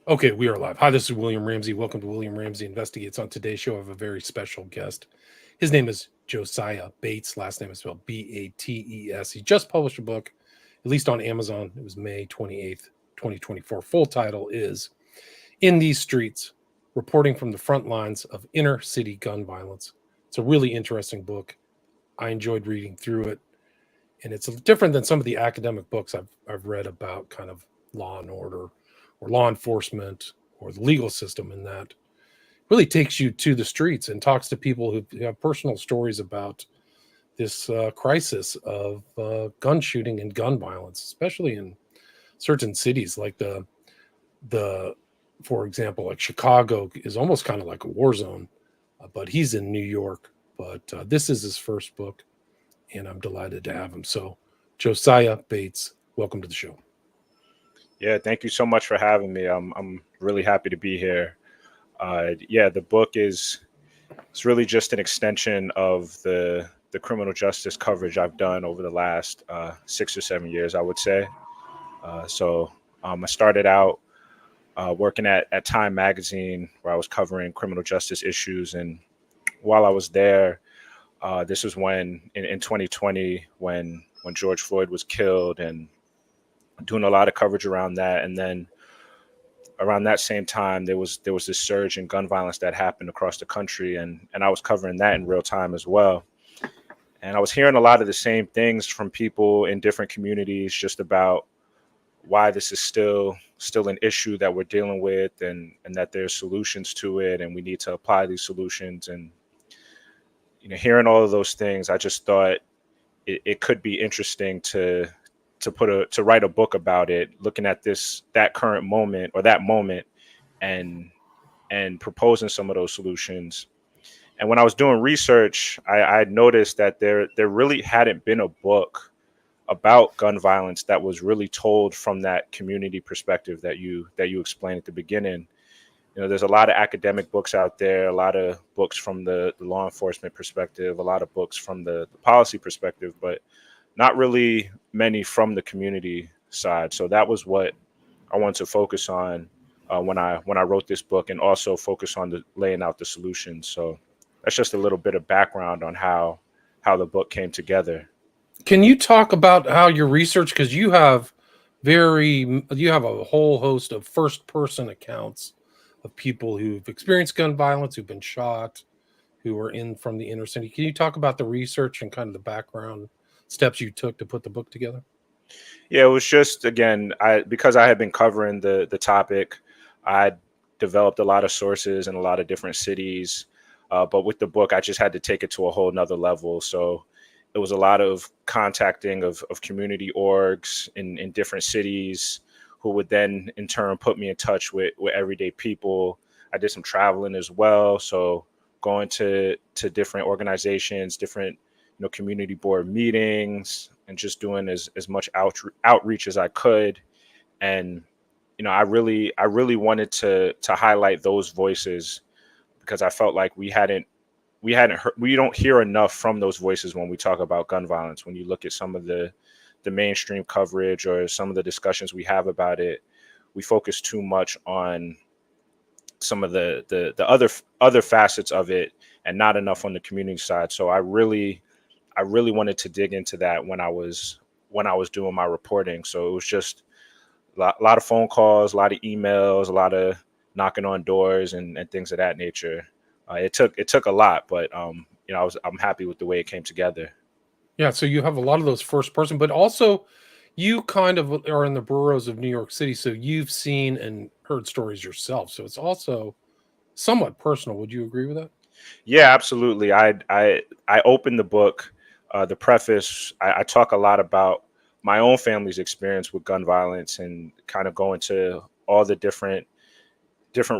Okay, we are live. Hi, this is William Ramsey. Welcome to William Ramsey Investigates. On today's show, I have a very special guest. His name is Josiah Bates. Last name is spelled Bates. He just published a book, at least on Amazon. It was May 28th, 2024. Full title is In These Streets, Reporting from the Front Lines of Inner City Gun Violence. It's a really interesting book. I enjoyed reading through it. And it's different than some of the academic books I've read about kind of law and order or law enforcement or the legal system, in that really takes you to the streets and talks to people who have personal stories about this crisis of gun shooting and gun violence, especially in certain cities like the for example, like Chicago is almost kind of like a war zone, but he's in New York. But this is his first book, and I'm delighted to have him. So, Josiah Bates, welcome to the show. Yeah, thank you so much for having me. I'm really happy to be here. Yeah, the book is it's really just an extension of the criminal justice coverage I've done over the last 6 or 7 years, I would say. I started out working at Time Magazine, where I was covering criminal justice issues, and while I was there, this was when in 2020 when George Floyd was killed, and doing a lot of coverage around that, and then around that same time there was this surge in gun violence that happened across the country, and I was covering that in real time as well. And I was hearing a lot of the same things from people in different communities just about why this is still an issue that we're dealing with, and that there's solutions to it, and we need to apply these solutions. And hearing all of those things, I just thought it could be interesting to write a book about it, looking at that current moment, or that moment, and proposing some of those solutions. And when I was doing research, I noticed that there really hadn't been a book about gun violence that was really told from that community perspective that you explained at the beginning. There's a lot of academic books out there, a lot of books from the law enforcement perspective, a lot of books from the policy perspective, but not really many from the community side. So that was what I wanted to focus on when I wrote this book, and also focus on laying out the solutions. So that's just a little bit of background on how the book came together. Can you talk about how your research, because you have a whole host of first person accounts of people who've experienced gun violence, who've been shot, who are in from the inner city. Can you talk about the research and kind of the background steps you took to put the book together? Yeah, it was just, again, I because I had been covering the topic, I developed a lot of sources in a lot of different cities. But with the book, I just had to take it to a whole nother level. So it was a lot of contacting of community orgs in different cities, who would then in turn put me in touch with everyday people. I did some traveling as well. So going to different organizations, different community board meetings, and just doing as much outreach as I could. And I really wanted to highlight those voices, because I felt like we don't hear enough from those voices when we talk about gun violence. When you look at some of the mainstream coverage, or some of the discussions we have about it, we focus too much on some of the other facets of it, and not enough on the community side. So I really wanted to dig into that when I was doing my reporting. So it was just a lot of phone calls, a lot of emails, a lot of knocking on doors, and things of that nature. It took a lot, but I'm happy with the way it came together. Yeah, so you have a lot of those first person, but also you kind of are in the boroughs of New York City, so you've seen and heard stories yourself. So it's also somewhat personal. Would you agree with that? Yeah, absolutely. I opened the book, the preface. I talk a lot about my own family's experience with gun violence, and kind of go into all the different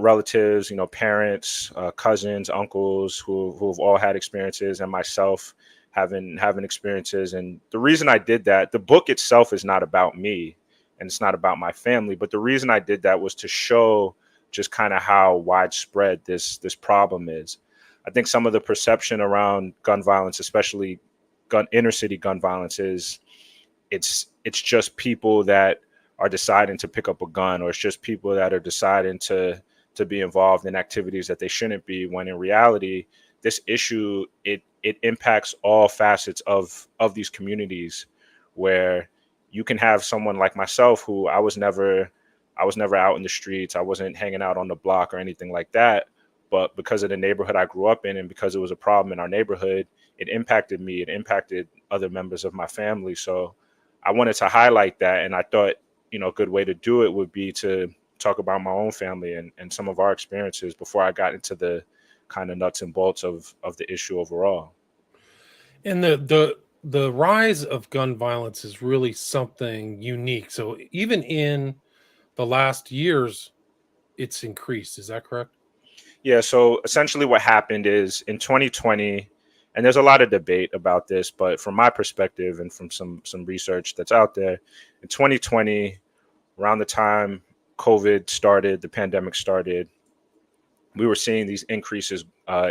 relatives, parents, cousins, uncles, who've all had experiences, and myself having experiences. And the reason I did that, the book itself is not about me, and it's not about my family, but the reason I did that was to show just kind of how widespread this problem is. I think some of the perception around gun violence, especially gun inner city gun violence, is it's just people that are deciding to pick up a gun, or it's just people that are deciding to be involved in activities that they shouldn't be, when in reality this issue, it impacts all facets of these communities, where you can have someone like myself, who I was never out in the streets, I wasn't hanging out on the block or anything like that, but because of the neighborhood I grew up in, and because it was a problem in our neighborhood, it impacted me, it impacted other members of my family. So I wanted to highlight that, and I thought, a good way to do it would be to talk about my own family and some of our experiences before I got into the kind of nuts and bolts of the issue overall. And the rise of gun violence is really something unique. So even in the last years, it's increased. Is that correct? Yeah, so essentially what happened is in 2020, and there's a lot of debate about this, but from my perspective and from some research that's out there, in 2020, around the time COVID started, the pandemic started, we were seeing these increases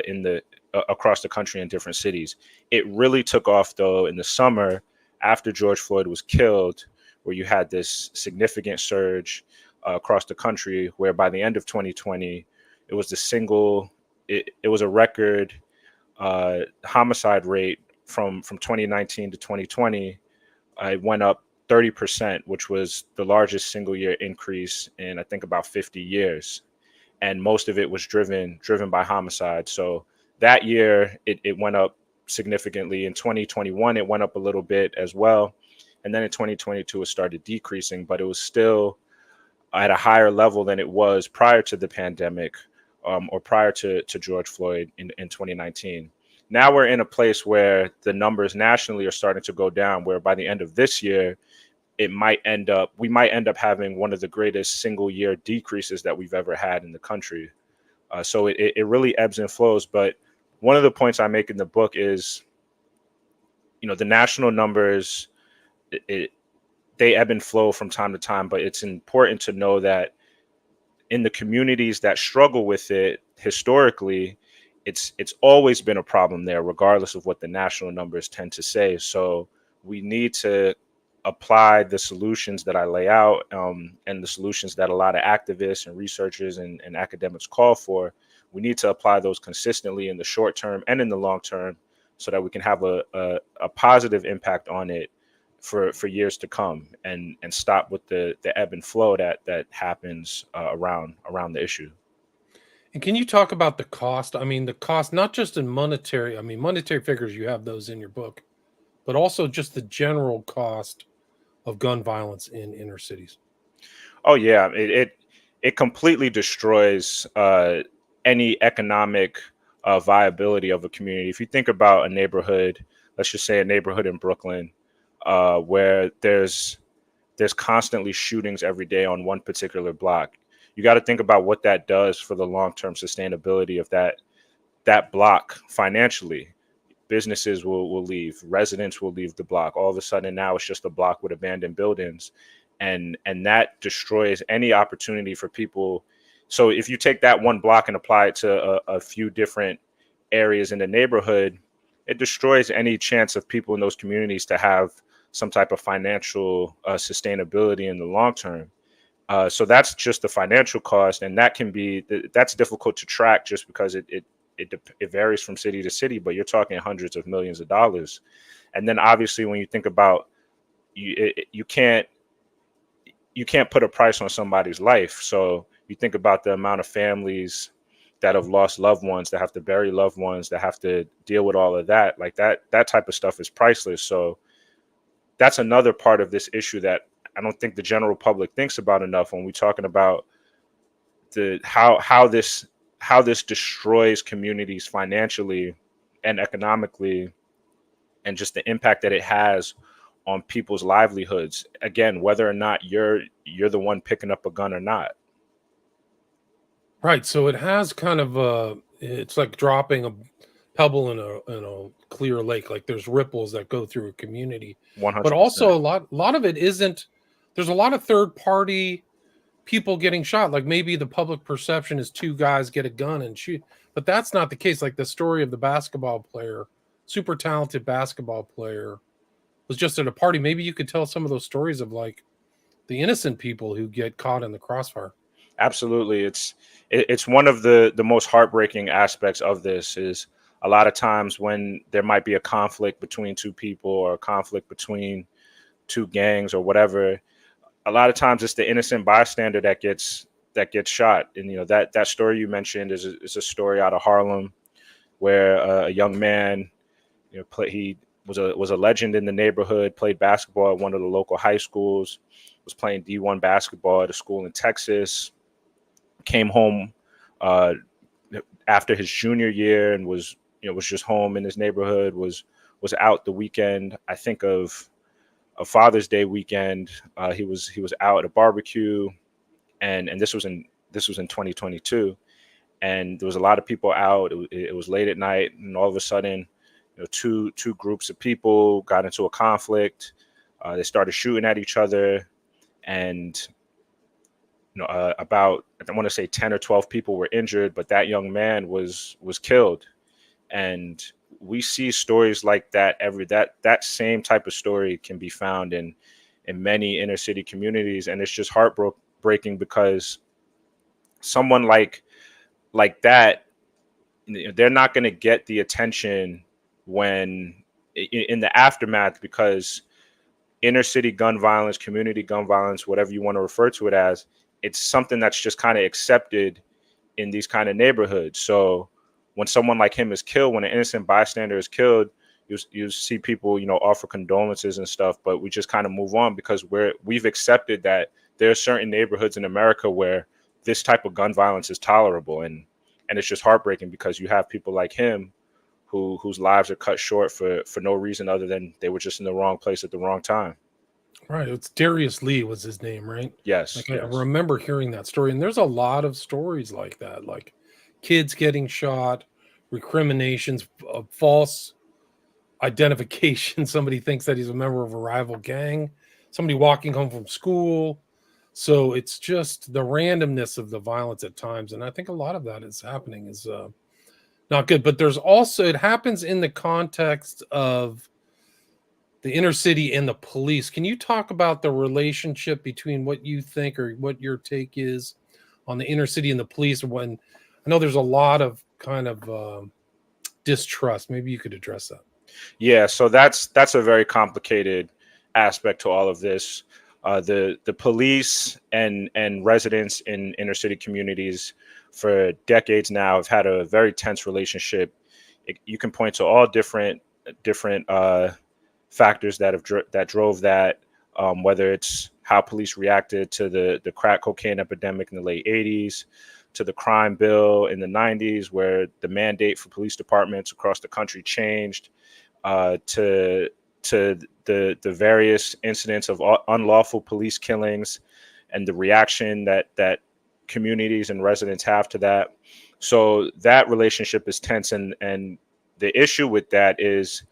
in the across the country in different cities. It really took off though in the summer after George Floyd was killed, where you had this significant surge across the country. Where by the end of 2020, it was the single, it was a record homicide rate from 2019 to 2020. It went up 30%, which was the largest single year increase in I think about 50 years, and most of it was driven by homicide. So that year it went up significantly. In 2021 it went up a little bit as well, and then in 2022 it started decreasing, but it was still at a higher level than it was prior to the pandemic, or prior to George Floyd in 2019. Now we're in a place where the numbers nationally are starting to go down, where by the end of this year we might end up having one of the greatest single year decreases that we've ever had in the country. So it really ebbs and flows. But one of the points I make in the book is, the national numbers, it, they ebb and flow from time to time, but it's important to know that in the communities that struggle with it historically, it's always been a problem there, regardless of what the national numbers tend to say. So we need to apply the solutions that I lay out, and the solutions that a lot of activists and researchers and academics call for. We need to apply those consistently in the short term and in the long term, so that we can have a positive impact on it for years to come, and stop with the ebb and flow that happens around the issue. And can you talk about the cost? I mean, the cost, not just in monetary, I mean, monetary figures, you have those in your book, but also just the general cost of gun violence in inner cities. Oh yeah, it completely destroys any economic viability of a community. If you think about a neighborhood, let's just say a neighborhood in Brooklyn, where there's constantly shootings every day on one particular block. You got to think about what that does for the long-term sustainability of that block financially. Businesses will leave, residents will leave the block. All of a sudden now it's just a block with abandoned buildings, and that destroys any opportunity for people. So if you take that one block and apply it to a few different areas in the neighborhood, it destroys any chance of people in those communities to have some type of financial sustainability in the long term. So that's just the financial cost, and that's difficult to track, just because it varies from city to city. But you're talking hundreds of millions of dollars, and then obviously when you think about you can't put a price on somebody's life. So you think about the amount of families that have lost loved ones, that have to bury loved ones, that have to deal with all of that. Like that type of stuff is priceless. So that's another part of this issue that I don't think the general public thinks about enough when we're talking about the how this destroys communities financially and economically, and just the impact that it has on people's livelihoods. Again, whether or not you're the one picking up a gun or not. Right. So it has kind of it's like dropping a pebble in a clear lake. Like there's ripples that go through a community, but also 100%. a lot of it isn't. There's a lot of third party people getting shot. Like maybe the public perception is two guys get a gun and shoot, but that's not the case. Like the story of the basketball player, super talented basketball player, was just at a party. Maybe you could tell some of those stories of like the innocent people who get caught in the crossfire. Absolutely. It's one of the most heartbreaking aspects of this is a lot of times when there might be a conflict between two people or a conflict between two gangs or whatever, a lot of times it's the innocent bystander that gets shot. And that story you mentioned is a story out of Harlem where a young man, he was a legend in the neighborhood, played basketball at one of the local high schools, was playing D1 basketball at a school in Texas, came home uh, after his junior year and was just home in his neighborhood, was out the weekend, I think of a Father's Day weekend. He was out at a barbecue, and this was in 2022, and there was a lot of people out. It was late at night, and all of a sudden, two groups of people got into a conflict. They started shooting at each other, and about, I want to say 10 or 12 people were injured, but that young man was killed. And we see stories like that that same type of story can be found in many inner city communities, and it's just heartbreaking because someone like that, they're not going to get the attention when in the aftermath, because inner city gun violence, community gun violence, whatever you want to refer to it as, it's something that's just kind of accepted in these kind of neighborhoods. So when someone like him is killed, when an innocent bystander is killed, you see people, offer condolences and stuff, but we just kind of move on because we've accepted that there are certain neighborhoods in America where this type of gun violence is tolerable, and it's just heartbreaking because you have people like him whose lives are cut short for no reason other than they were just in the wrong place at the wrong time. Right. It's Darius Lee was his name, right? Yes, Like I yes. remember hearing that story, and there's a lot of stories like that, like kids getting shot, recriminations, false identification. Somebody thinks that he's a member of a rival gang. Somebody walking home from school. So it's just the randomness of the violence at times, and I think a lot of that is happening is not good. But there's also it happens in the context of the inner city and the police. Can you talk about the relationship between what you think or what your take is on the inner city and the police? When I know there's a lot of kind of distrust, maybe you could address that. Yeah, so that's a very complicated aspect to all of this. The police and residents in inner city communities for decades now have had a very tense relationship. You can point to all different factors that drove that. Whether it's how police reacted to the crack cocaine epidemic in the late '80s, to the crime bill in the '90s, where the mandate for police departments across the country changed, to the various incidents of unlawful police killings and the reaction that communities and residents have to that. So that relationship is tense, and the issue with that is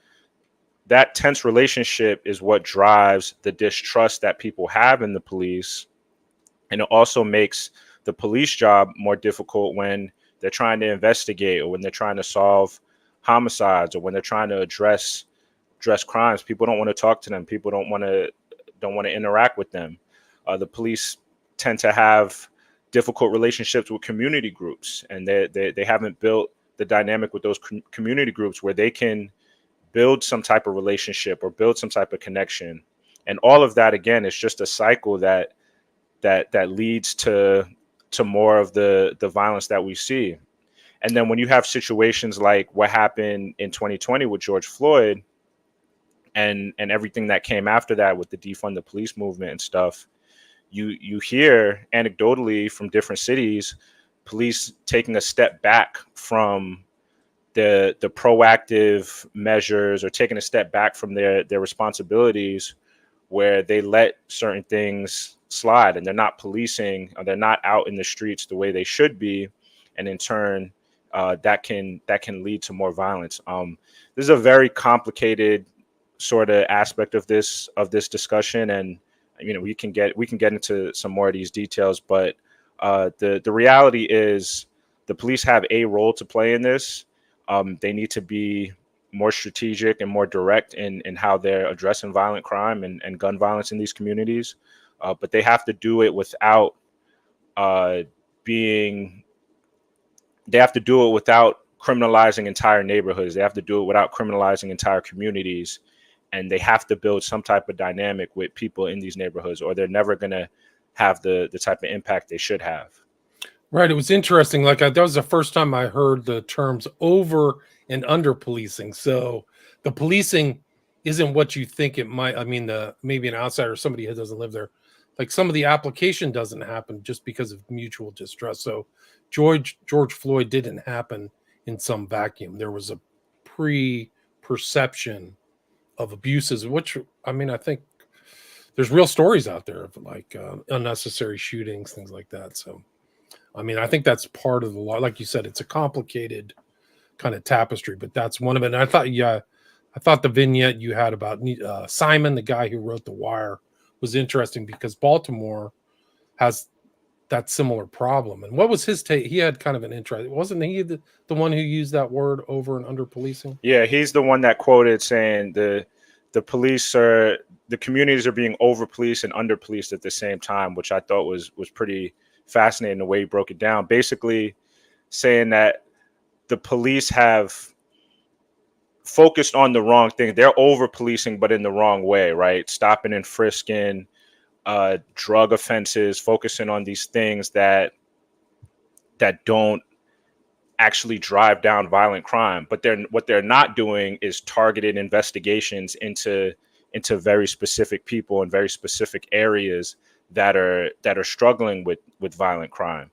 that tense relationship is what drives the distrust that people have in the police, and it also makes the police job more difficult when they're trying to investigate or when they're trying to solve homicides or when they're trying to address crimes. People don't want to talk to them. People don't want to interact with them. The police tend to have difficult relationships with community groups, and they haven't built the dynamic with those community groups where they can build some type of relationship or build some type of connection. And all of that again is just a cycle that leads to more of the violence that we see. And then when you have situations like what happened in 2020 with George Floyd and everything that came after that with the defund the police movement and stuff, you hear anecdotally from different cities, police taking a step back from the proactive measures or taking a step back from their responsibilities, where they let certain things slide and they're not policing or they're not out in the streets the way they should be, and in turn that can lead to more violence. This is a very complicated sort of aspect of this discussion, and we can get into some more of these details, but the reality is the police have a role to play in this. They need to be more strategic and more direct in how they're addressing violent crime and gun violence in these communities. but they have to do it without uh, being. They have to do it without criminalizing entire neighborhoods. They have to do it without criminalizing entire communities, and they have to build some type of dynamic with people in these neighborhoods, or they're never going to have the type of impact they should have. Right. It was interesting. Like that was the first time I heard the terms over and under policing. So the policing isn't what you think it might. I mean, maybe an outsider, somebody who doesn't live there, like some of the application doesn't happen just because of mutual distrust. So George Floyd didn't happen in some vacuum. There was a pre-perception of abuses, which I mean, I think there's real stories out there of like unnecessary shootings, things like that. So. I mean, I think that's part of the law. Like you said, it's a complicated kind of tapestry, but that's one of it. And I thought the vignette you had about Simon, the guy who wrote The Wire, was interesting because Baltimore has that similar problem. And what was his take? He had kind of an interest. Wasn't he the one who used that word over and under policing? Yeah, he's the one that quoted saying the communities are being over policed and under policed at the same time, which I thought was pretty fascinating the way he broke it down, basically saying that the police have focused on the wrong thing. They're over policing, but in the wrong way, right? Stopping and frisking, drug offenses, focusing on these things that don't actually drive down violent crime. But what they're not doing is targeted investigations into very specific people in very specific areas that are struggling with violent crime.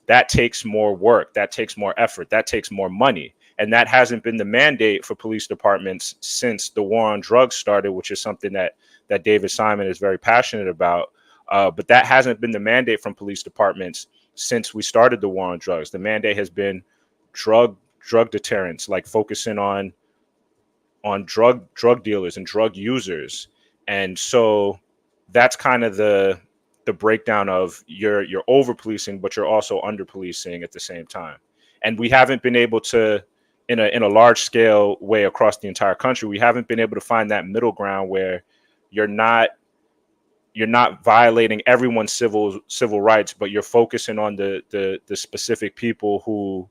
That takes more work, that takes more effort, that takes more money. And that hasn't been the mandate for police departments since the war on drugs started, which is something that David Simon is very passionate about. But that hasn't been the mandate from police departments since we started the war on drugs. The mandate has been drug deterrence, like focusing on drug dealers and drug users. And so that's kind of the breakdown of you're over policing, but you're also under policing at the same time. And we haven't been able to, in a large scale way across the entire country, we haven't been able to find that middle ground where you're not violating everyone's civil rights, but you're focusing on the specific people who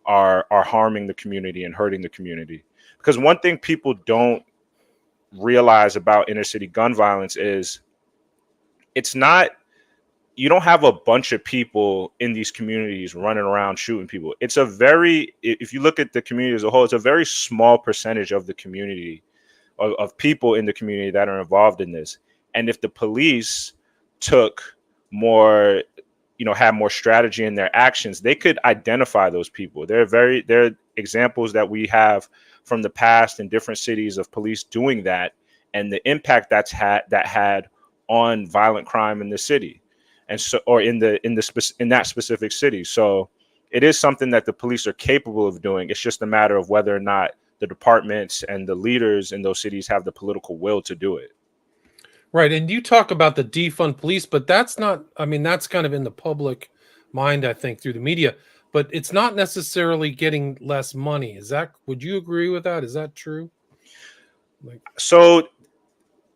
are harming the community and hurting the community. Because one thing people don't realize about inner city gun violence is you don't have a bunch of people in these communities running around shooting people. If you look at the community as a whole, it's a very small percentage of the community, of people in the community that are involved in this. And if the police took more, had more strategy in their actions, they could identify those people. There are examples that we have from the past in different cities of police doing that, and the impact that had on violent crime in the city. And so, or in that specific city. So it is something that the police are capable of doing. It's just a matter of whether or not the departments and the leaders in those cities have the political will to do it. Right. And you talk about the defund police, but that's not, I mean, that's kind of in the public mind, I think, through the media, but it's not necessarily getting less money. Would you agree with that? Is that true? So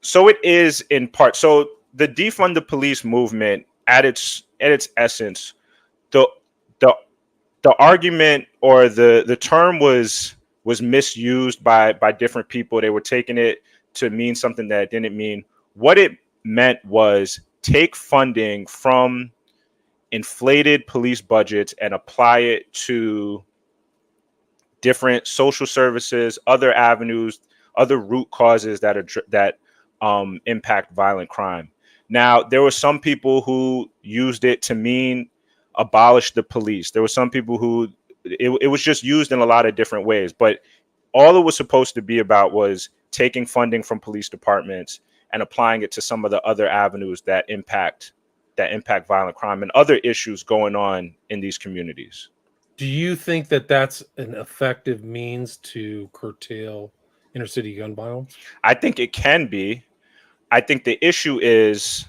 it is in part. So the defund the police movement, at its essence, the argument or the term was misused by different people. They were taking it to mean something that it didn't mean. What it meant was take funding from inflated police budgets and apply it to different social services, other avenues, other root causes that impact violent crime. Now, there were some people who used it to mean abolish the police. There were some people who it was just used in a lot of different ways. But all it was supposed to be about was taking funding from police departments and applying it to some of the other avenues that impact violent crime and other issues going on in these communities. Do you think that that's an effective means to curtail inner city gun violence? I think it can be. I think the issue is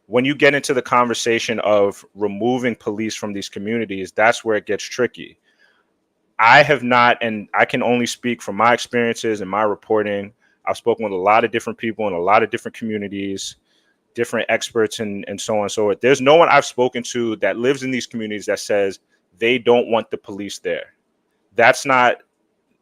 when you get into the conversation of removing police from these communities, that's where it gets tricky. I have not, and I can only speak from my experiences and my reporting. I've spoken with a lot of different people in a lot of different communities. different experts and so on and so forth. There's no one I've spoken to that lives in these communities that says they don't want the police there. That's not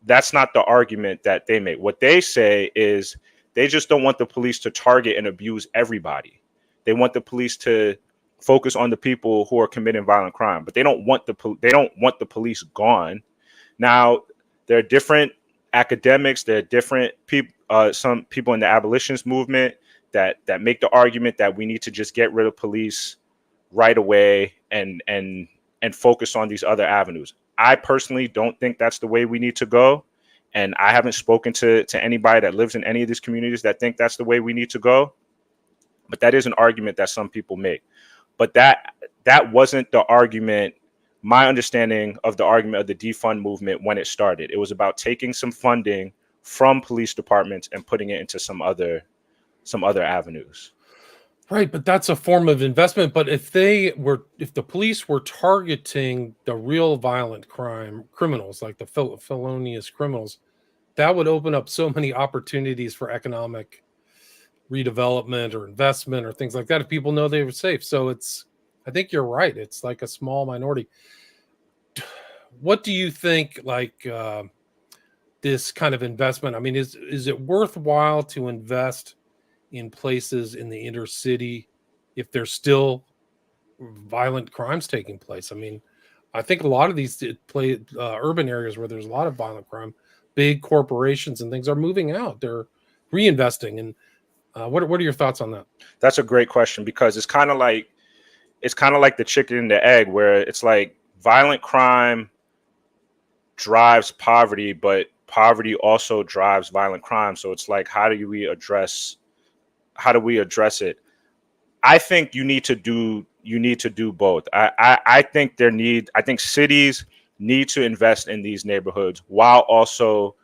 the argument that they make. What they say is they just don't want the police to target and abuse everybody. They want the police to focus on the people who are committing violent crime, but they don't want the police gone. Now, there are different academics, there are different people, some people in the abolitionist movement that make the argument that we need to just get rid of police right away and focus on these other avenues. I personally don't think that's the way we need to go. And I haven't spoken to anybody that lives in any of these communities that think that's the way we need to go. But that is an argument that some people make. But that wasn't the argument, my understanding of the argument of the defund movement when it started. It was about taking some funding from police departments and putting it into some other avenues. Right, but that's a form of investment. But if the police were targeting the real violent criminals, like the felonious criminals, that would open up so many opportunities for economic redevelopment or investment or things like that if people know they were safe. So I think you're right. It's like a small minority. What do you think, like this kind of investment? I mean, is it worthwhile to invest in places in the inner city if there's still violent crimes taking place? I mean, I think a lot of these urban areas where there's a lot of violent crime, big corporations and things are moving out. They're reinvesting. And what are your thoughts on that? That's a great question, because it's kind of like the chicken and the egg, where it's like violent crime drives poverty, but poverty also drives violent crime. So it's like, how do we address it? I think you need to do both. I think cities need to invest in these neighborhoods while also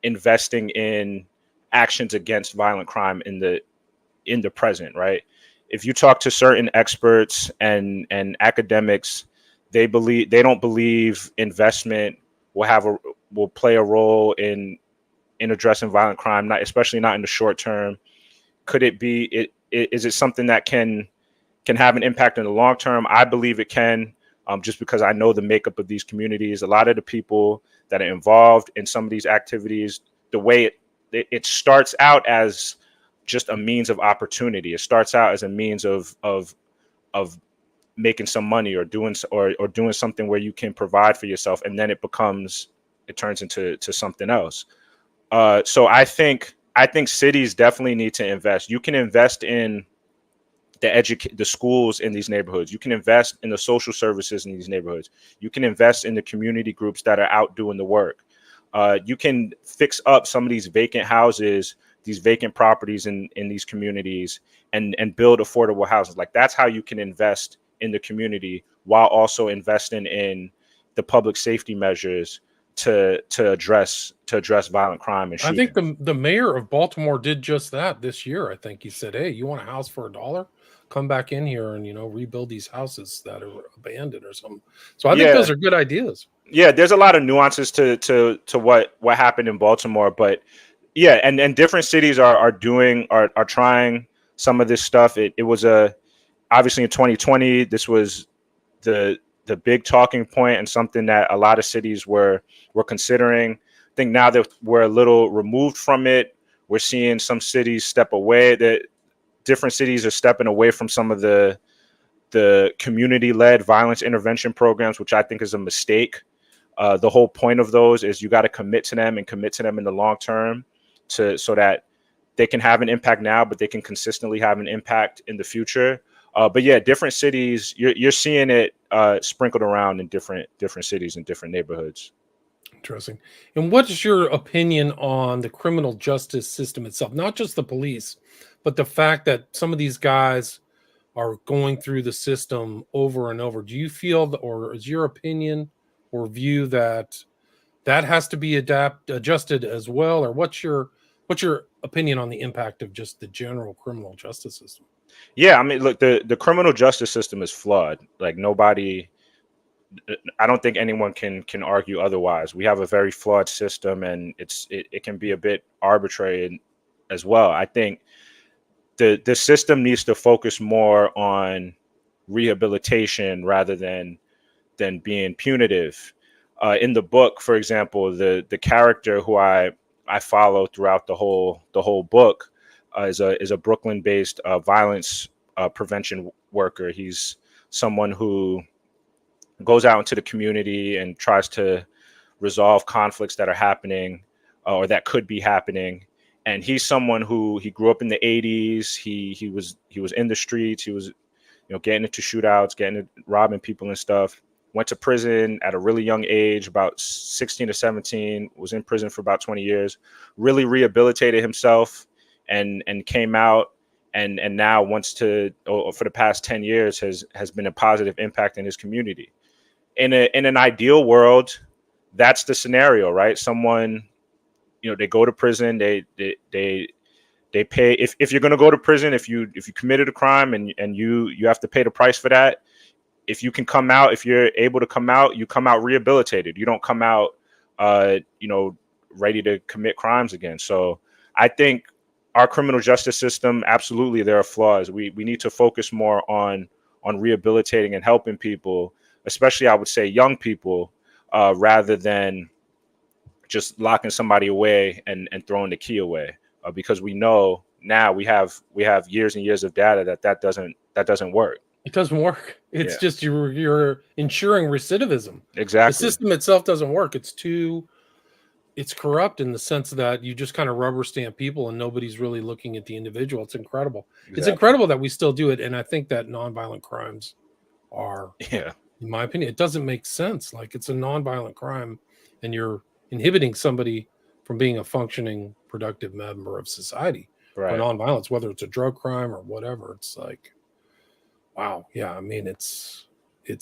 investing in actions against violent crime in the present, right? If you talk to certain experts and academics, they don't believe investment will play a role in addressing violent crime, especially not in the short term. Could it be? Is it something that can have an impact in the long term? I believe it can, just because I know the makeup of these communities. A lot of the people that are involved in some of these activities, the way it starts out as just a means of opportunity. It starts out as a means of making some money or doing something where you can provide for yourself, and then it turns into something else. So I think cities definitely need to invest. You can invest in the schools in these neighborhoods. You can invest in the social services in these neighborhoods. You can invest in the community groups that are out doing the work. You can fix up some of these vacant houses, these vacant properties in these communities, and build affordable houses. Like, that's how you can invest in the community while also investing in the public safety measures to address violent crime and shooting. I think the mayor of Baltimore did just that this year. I think he said, "Hey, you want a house for $1? Come back in here and rebuild these houses that are abandoned or something." So I think those are good ideas. Yeah, there's a lot of nuances to what happened in Baltimore, but yeah, and different cities are trying some of this stuff. It was obviously in 2020, this was the big talking point and something that a lot of cities were considering. I think now that we're a little removed from it, we're seeing some cities step away. That different cities are stepping away from some of the community-led violence intervention programs, which I think is a mistake. The whole point of those is you got to commit to them in the long term, so that they can have an impact now, but they can consistently have an impact in the future. But yeah, different cities, you're seeing it sprinkled around in different cities and different neighborhoods. Interesting. And what is your opinion on the criminal justice system itself? Not just the police, but the fact that some of these guys are going through the system over and over. Do you feel or is your opinion or view that has to be adjusted as well? Or what's your opinion on the impact of just the general criminal justice system? Yeah, I mean, look, the criminal justice system is flawed. Like, I don't think anyone can argue otherwise. We have a very flawed system, and it can be a bit arbitrary as well. I think the system needs to focus more on rehabilitation rather than being punitive. In the book, for example, the character who I follow throughout the whole book is a Brooklyn based violence prevention worker. He's someone who goes out into the community and tries to resolve conflicts that are happening or that could be happening. And he's someone who he grew up in the 80s. He was in the streets. He was getting into shootouts, robbing people and stuff. Went to prison at a really young age, about 16 to 17. Was in prison for about 20 years. Really rehabilitated himself and came out and now wants to, or for the past 10 years has been a positive impact in his community. In an ideal world, that's the scenario, right? Someone, they go to prison, they pay. If you're going to go to prison, if you committed a crime and you have to pay the price for that, if you can come out, if you're able to come out, you come out rehabilitated. You don't come out ready to commit crimes again. So I think our criminal justice system, absolutely there are flaws. We need to focus more on rehabilitating and helping people, especially I would say young people, rather than just locking somebody away and throwing the key away, because we know now we have years and years of data that doesn't work. It doesn't work. It's just you're ensuring recidivism. Exactly. The system itself doesn't work. It's corrupt in the sense that you just kind of rubber stamp people and nobody's really looking at the individual. It's incredible. Exactly. It's incredible that we still do it. And I think that nonviolent crimes are, in my opinion, it doesn't make sense. Like, it's a nonviolent crime and you're inhibiting somebody from being a functioning, productive member of society for nonviolence, whether it's a drug crime or whatever. It's like, wow. Yeah. I mean, it's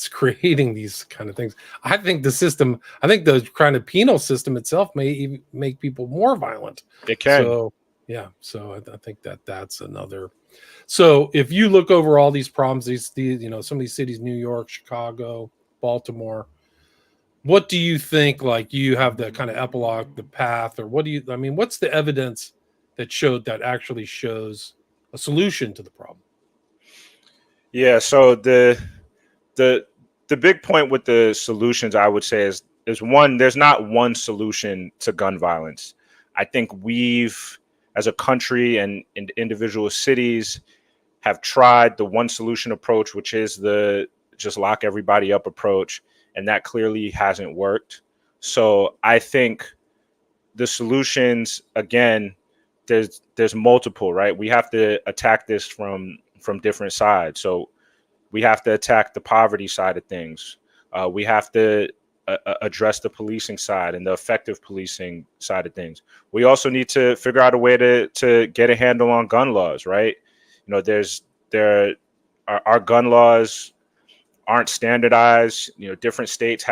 creating these kind of things. I think the kind of penal system itself may even make people more violent. It can. So, yeah. So I think that's another. So if you look over all these problems, these some of these cities, New York, Chicago, Baltimore, what do you think? Like, you have the kind of epilogue, the path, or what's the evidence that actually shows a solution to the problem? Yeah. So the big point with the solutions, I would say, is one, there's not one solution to gun violence. I think we've, as a country and in individual cities, have tried the one solution approach, which is the just lock everybody up approach. And that clearly hasn't worked. So I think the solutions, again, there's multiple, right? We have to attack this from different sides. So we have to attack the poverty side of things. We have to address the policing side and the effective policing side of things. We also need to figure out a way to get a handle on gun laws, right? Our gun laws aren't standardized. Different states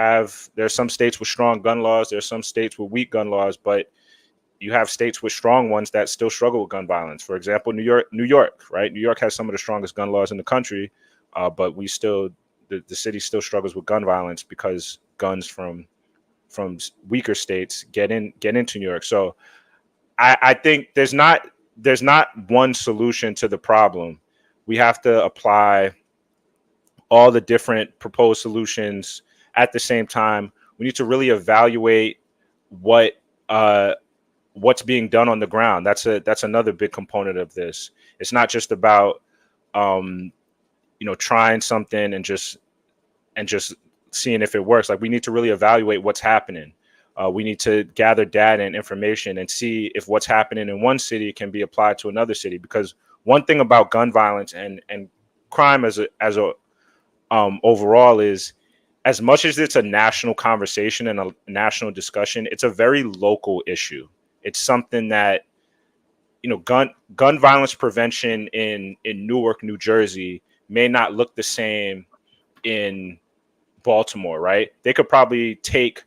there's some states with strong gun laws. There's some states with weak gun laws, but you have states with strong ones that still struggle with gun violence. For example, New York, right? New York has some of the strongest gun laws in the country. But the city still struggles with gun violence because guns from weaker states get into New York. So I think there's not one solution to the problem. We have to apply all the different proposed solutions at the same time. We need to really evaluate what's being done on the ground. That's another big component of this. It's not just about trying something and just seeing if it works. Like, we need to really evaluate what's happening. We need to gather data and information and see if what's happening in one city can be applied to another city. Because one thing about gun violence and crime as a overall is, as much as it's a national conversation and a national discussion, it's a very local issue. It's something that, gun violence prevention in Newark, New Jersey may not look the same in Baltimore, right? They could probably take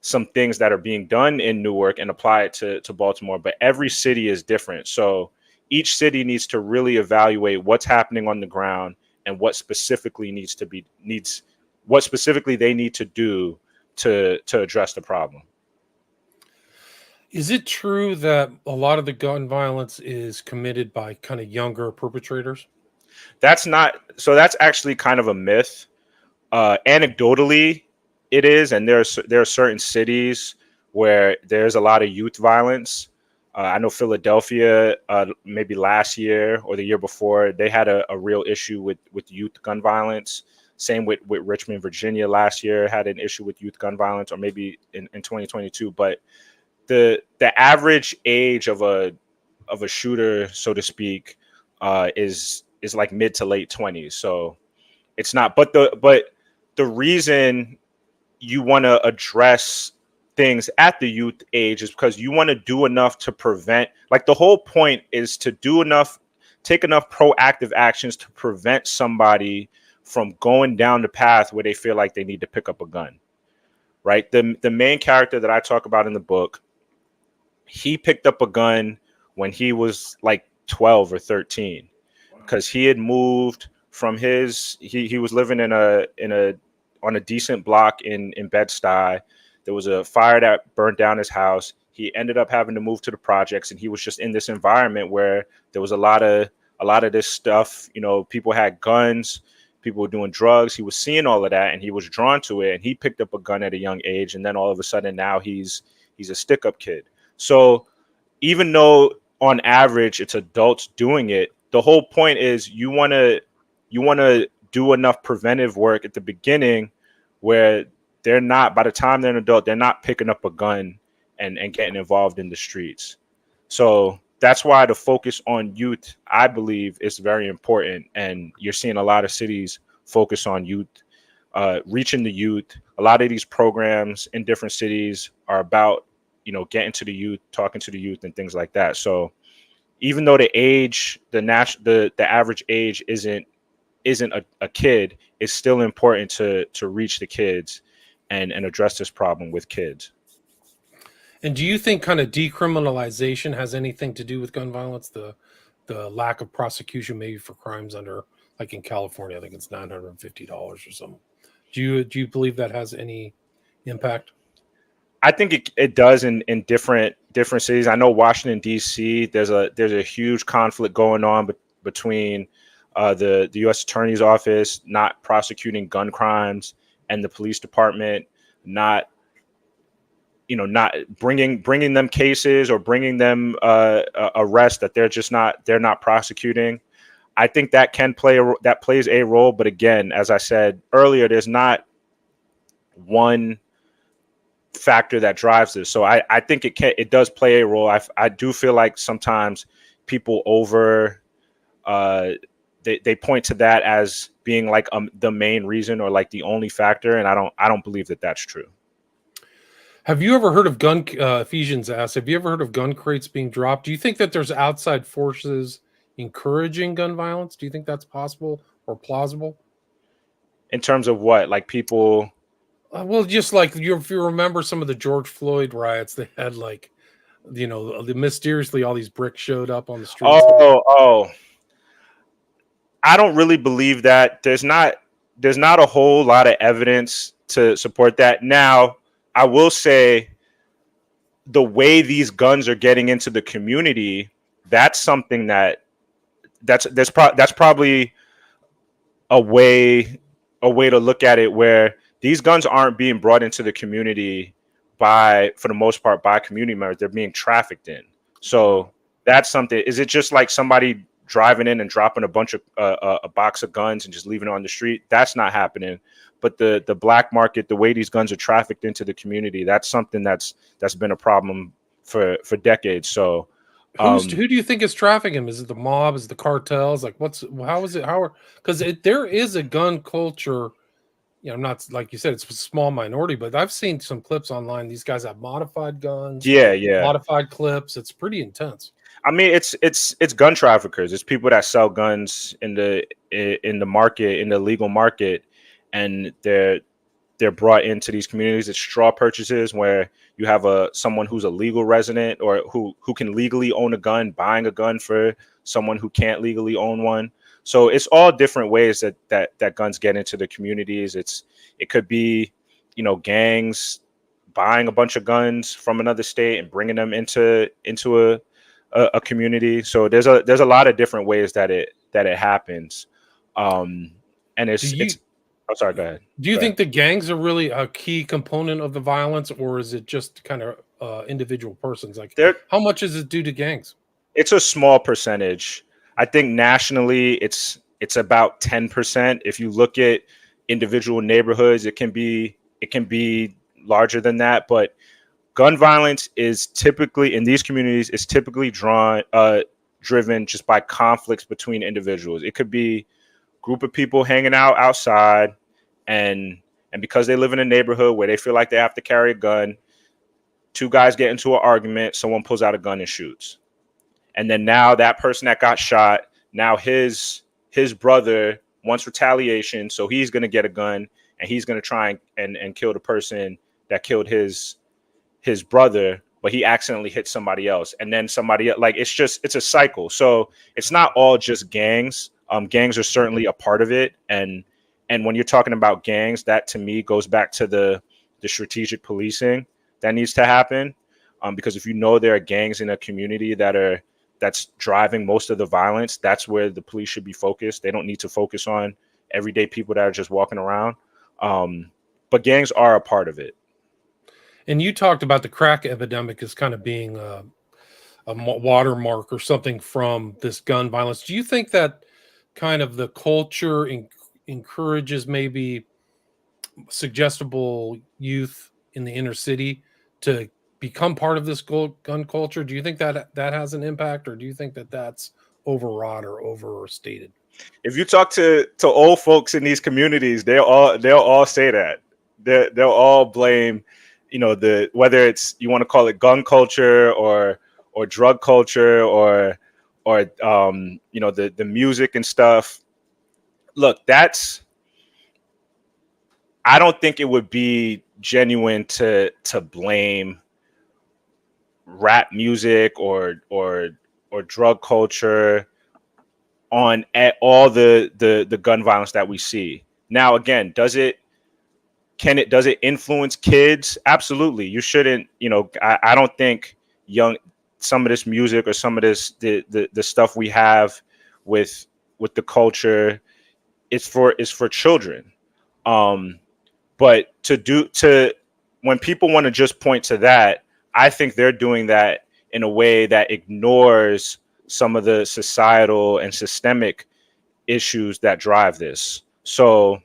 some things that are being done in Newark and apply it to Baltimore, but every city is different. So each city needs to really evaluate what's happening on the ground and what specifically what specifically they need to do to address the problem. Is it true that a lot of the gun violence is committed by kind of younger perpetrators? That's not so. That's actually kind of a myth. Anecdotally, it is, and there are certain cities where there's a lot of youth violence. I know Philadelphia, maybe last year or the year before, they had a real issue with youth gun violence. Same with Richmond, Virginia, last year had an issue with youth gun violence, or maybe in 2022. But the average age of a shooter, so to speak, is like mid to late 20s. So it's not. But the reason you want to address things at the youth age is because you want to do enough to prevent. Like the whole point is to do enough, take enough proactive actions to prevent somebody from going down the path where they feel like they need to pick up a gun. Right. The main character that I talk about in the book, he picked up a gun when he was like 12 or 13 because he had moved from he was living in a on a decent block in Bed-Stuy. There was a fire that burned down his house. He ended up having to move to the projects, and he was just in this environment where there was a lot of this stuff. People had guns, people were doing drugs. He was seeing all of that, and he was drawn to it. And he picked up a gun at a young age, and then all of a sudden now he's a stick-up kid. So even though on average it's adults doing it, the whole point is you want to do enough preventive work at the beginning where they're not, by the time they're an adult, they're not picking up a gun and getting involved in the streets. So that's why the focus on youth, I believe, is very important. And you're seeing a lot of cities focus on youth, reaching the youth. A lot of these programs in different cities are about, getting to the youth, talking to the youth, and things like that. So even though the average age isn't a kid, it's still important to reach the kids and address this problem with kids. And do you think kind of decriminalization has anything to do with gun violence? The lack of prosecution, maybe for crimes under, like in California, I think it's $950 or something. Do you believe that has any impact? I think it does in different cities. I know Washington D.C. There's a huge conflict going on between the U.S. Attorney's Office not prosecuting gun crimes and the police department not bringing them cases or bringing them arrests that they're not prosecuting. I think that plays a role, but again, as I said earlier, there's not one factor that drives this. So I think it does play a role. I do feel like sometimes people they point to that as being like the main reason or like the only factor, and I don't believe that that's true. Have you ever heard of gun? Ephesians asks, have you ever heard of gun crates being dropped? Do you think that there's outside forces encouraging gun violence? Do you think that's possible or plausible? In terms of what, like people? Well, just like if you remember some of the George Floyd riots, they had like, mysteriously all these bricks showed up on the streets. Oh, I don't really believe that. There's not a whole lot of evidence to support that. Now, I will say the way these guns are getting into the community, that's something that's probably a way a way to look at it where these guns aren't being brought into the community for the most part, by community members. They're being trafficked in. So that's something. Is it just like somebody driving in and dropping a bunch of a box of guns and just leaving it on the street? That's not happening. But the black market, the way these guns are trafficked into the community, that's something that's been a problem for decades. So Who do you think is trafficking him? Is it the mob? Is it the cartels? Like, how is it? Because there is a gun culture. I'm not, like you said, it's a small minority, but I've seen some clips online. These guys have modified guns, yeah. modified clips. It's pretty intense. I mean, it's gun traffickers. It's people that sell guns in the market, in the legal market, and they're brought into these communities. It's straw purchases where you have someone who's a legal resident or who can legally own a gun, buying a gun for someone who can't legally own one. So it's all different ways that guns get into the communities. It could be, gangs buying a bunch of guns from another state and bringing them into a community. So there's a lot of different ways that it happens. And Do you it's I'm sorry, go ahead. do you Go ahead. think the gangs are really a key component of the violence, or is it just kind of individual persons? Like, There how much is it due to gangs? it's a small percentage. I think nationally it's about 10%. If you look at individual neighborhoods, it can be larger than that, but gun violence is typically in these communities is typically driven just by conflicts between individuals. It could be a group of people hanging out outside, and because they live in a neighborhood where they feel like they have to carry a gun, two guys get into an argument, someone pulls out a gun and shoots. And then now that person that got shot, now his brother wants retaliation, so he's going to get a gun and he's going to try and kill the person that killed his brother, but he accidentally hit somebody else, and then somebody, like, it's a cycle. So it's not all just gangs. Gangs are certainly a part of it, and when you're talking about gangs, that to me goes back to the strategic policing that needs to happen. Because if you know there are gangs in a community that's driving most of the violence, that's where the police should be focused. They don't need to focus on everyday people that are just walking around. But gangs are a part of it. And you talked about the crack epidemic as kind of being a watermark or something from this gun violence. Do you think that kind of the culture encourages maybe suggestible youth in the inner city to become part of this gun culture? Do you think that that has an impact, or do you think that that's overwrought or overstated? If you talk to old folks in these communities, they'll all say that. They'll all blame, the whether it's, you want to call it gun culture or drug culture or the music and stuff. Look, I don't think it would be genuine to blame rap music or drug culture on at all the gun violence that we see. Now, again, does it influence kids? Absolutely. You shouldn't, I don't think some of this music or some of this the stuff we have with the culture is for children. But when people want to just point to that, I think they're doing that in a way that ignores some of the societal and systemic issues that drive this. So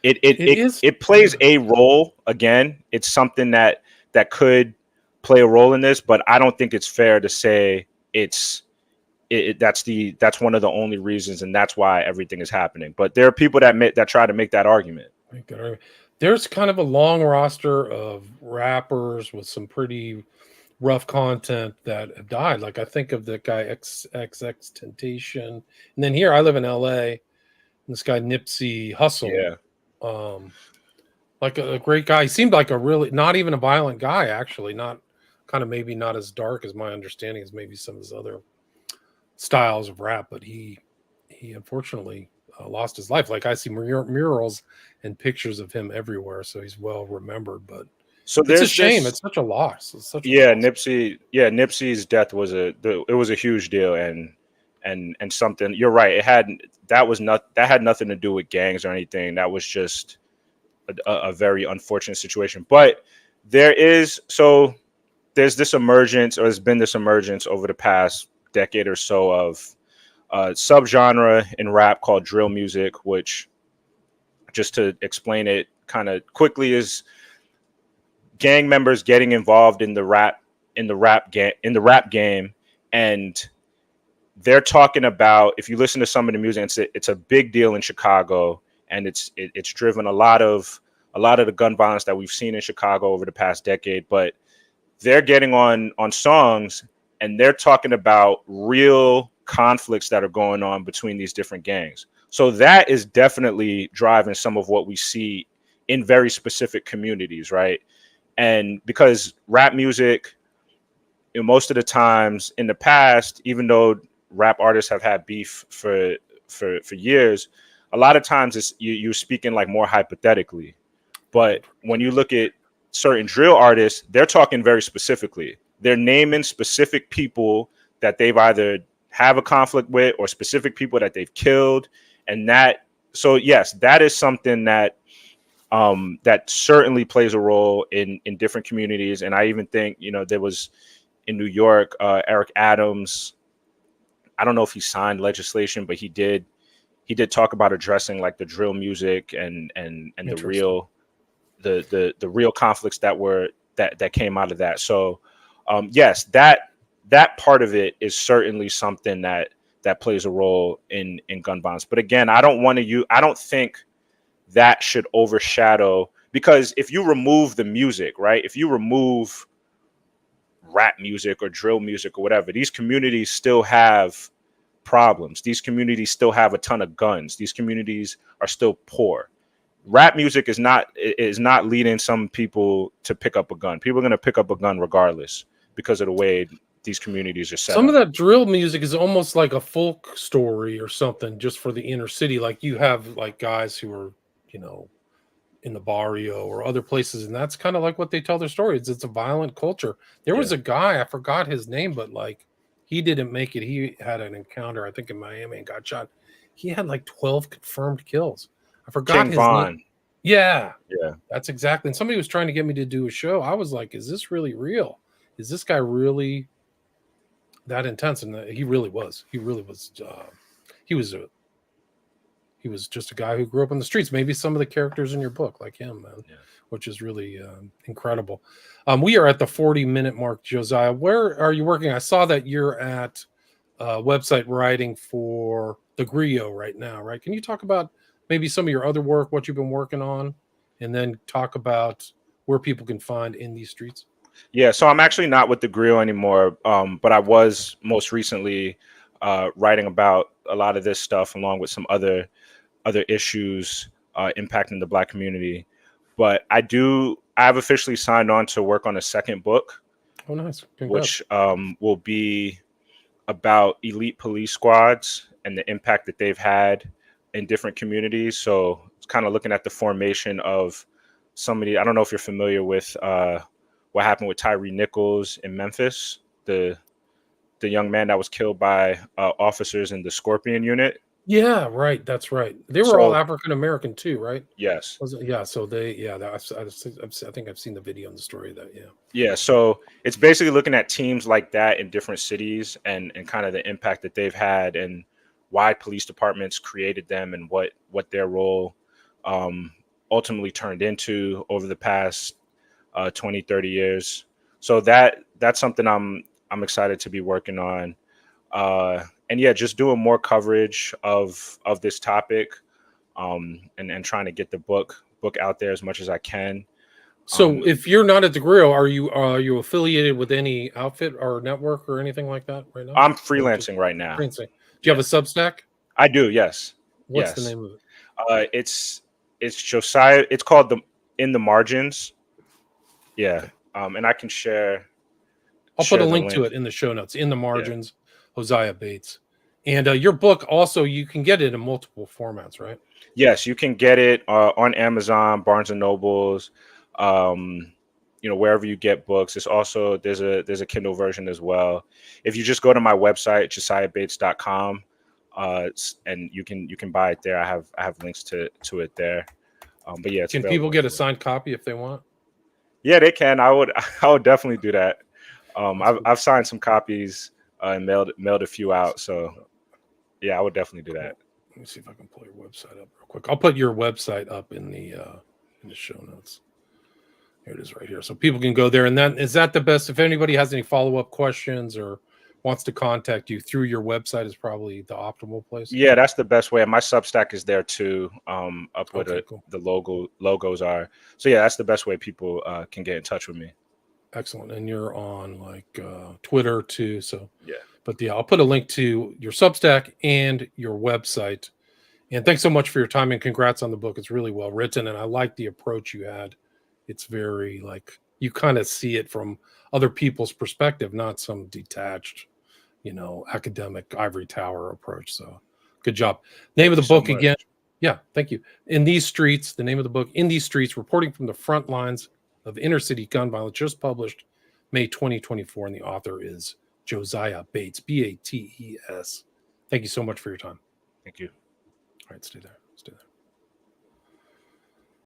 it plays a role. Again, it's something that could play a role in this, but I don't think it's fair to say that's one of the only reasons, and that's why everything is happening. But there are people that try to make that argument. There's kind of a long roster of rappers with some pretty rough content that have died. Like, I think of the guy XXX Temptation, and then here I live in LA. This guy Nipsey Hussle, Yeah. like a great guy. He seemed like a really not even a violent guy, actually. Not kind of maybe not as dark as my understanding as maybe some of his other styles of rap, but he unfortunately lost his life. Like, I see murals and pictures of him everywhere, so he's well remembered. But so it's a shame. It's such a loss. It's such a loss. Nipsey's death was a huge deal, and something. You're right. That had nothing to do with gangs or anything. That was just a very unfortunate situation. But there's this emergence, or there's been this emergence over the past decade or so of subgenre in rap called drill music, which, just to explain it kind of quickly, is gang members getting involved in the rap game, and they're talking about, if you listen to some of the music, it's a big deal in Chicago, and it's driven a lot of the gun violence that we've seen in Chicago over the past decade. But they're getting on songs, and they're talking about real conflicts that are going on between these different gangs. So that is definitely driving some of what we see in very specific communities, right? And because rap music, most of the times in the past, even though rap artists have had beef for years, a lot of times you're speaking like more hypothetically. But when you look at certain drill artists, they're talking very specifically. They're naming specific people that they've either have a conflict with or specific people that they've killed. And that, so yes, that is something that that certainly plays a role in different communities. And I even think, there was in New York, Eric Adams. I don't know if he signed legislation, but he did talk about addressing like the drill music and the real the real conflicts that came out of that. So yes, that part of it is certainly something that plays a role in gun violence. But again, I don't think that should overshadow, because if you remove the music, right? If you remove rap music or drill music or whatever, these communities still have problems. These communities still have a ton of guns. These communities are still poor. Rap music is not leading some people to pick up a gun. People are going to pick up a gun regardless because of the way these communities are set Some up. of that drill music is almost like a folk story or something, just for the inner city. Like you have like guys who are, in the barrio or other places, and that's kind of like what they tell their stories. It's a violent culture. There was a guy, I forgot his name, but like he didn't make it. He had an encounter, I think, in Miami and got shot. He had like 12 confirmed kills. I forgot his name. Yeah, that's exactly. And somebody was trying to get me to do a show. I was like, is this really real? Is this guy really that intense? And he really was. He really was. He was just a guy who grew up on the streets. Maybe some of the characters in your book, like him, man, which is really incredible. We are at the 40-minute mark, Josiah. Where are you working? I saw that you're at website writing for the Griot right now, right? Can you talk about maybe some of your other work, what you've been working on, and then talk about where people can find In These Streets? Yeah, so I'm actually not with the Griot anymore, but I was most recently writing about a lot of this stuff along with some other issues impacting the Black community. But I have officially signed on to work on a second book. Oh, nice. Congrats. Which will be about elite police squads and the impact that they've had in different communities. So it's kind of looking at the formation of somebody. I don't know if you're familiar with what happened with Tyree Nichols in Memphis, the young man that was killed by officers in the Scorpion unit. Yeah, right. That's right. They were all African American too, right? Yes. Yeah. So I think I've seen the video and the story of that. Yeah. Yeah. So it's basically looking at teams like that in different cities and kind of the impact that they've had and why police departments created them and what their role ultimately turned into over the past 20, 30 years. So that's something I'm excited to be working on. And yeah, just doing more coverage of this topic, and trying to get the book out there as much as I can. So if you're not at the Griot, are you affiliated with any outfit or network or anything like that right now? I'm freelancing right now. Do you have a Substack? I do, yes. What's the name of it? It's Josiah. It's called In the Margins. Yeah. And I can share. I'll put a link to it in the show notes. In the Margins, Josiah Bates. And your book also, you can get it in multiple formats, right? Yes, you can get it on Amazon, Barnes and Nobles, wherever you get books. It's also there's a Kindle version as well. If you just go to my website, josiahbates.com, and you can buy it there. I have links to it there. But yeah, can people get a signed copy if they want? Yeah, they can. I would definitely do that. I've signed some copies and mailed a few out. So yeah, I would definitely do that. Let me see if I can pull your website up real quick. I'll put your website up in the show notes. Here it is right here. So people can go there. And then is that the best? If anybody has any follow-up questions or wants to contact you through your website is probably the optimal place. Yeah, that's the best way. My Substack is there too, up where the logos are. So yeah, that's the best way people can get in touch with me. Excellent. And you're on like Twitter too. So yeah. But yeah, I'll put a link to your Substack and your website. And thanks so much for your time and congrats on the book. It's really well written. And I like the approach you had. It's very like you kind of see it from other people's perspective, not some detached, academic ivory tower approach. So good job. Name of the book again. Yeah, thank you. In These Streets, the name of the book, In These Streets, reporting from the front lines of Inner City Gun Violence, just published May 2024, and the author is Josiah Bates, Bates. Thank you so much for your time. Thank you. All right, stay there.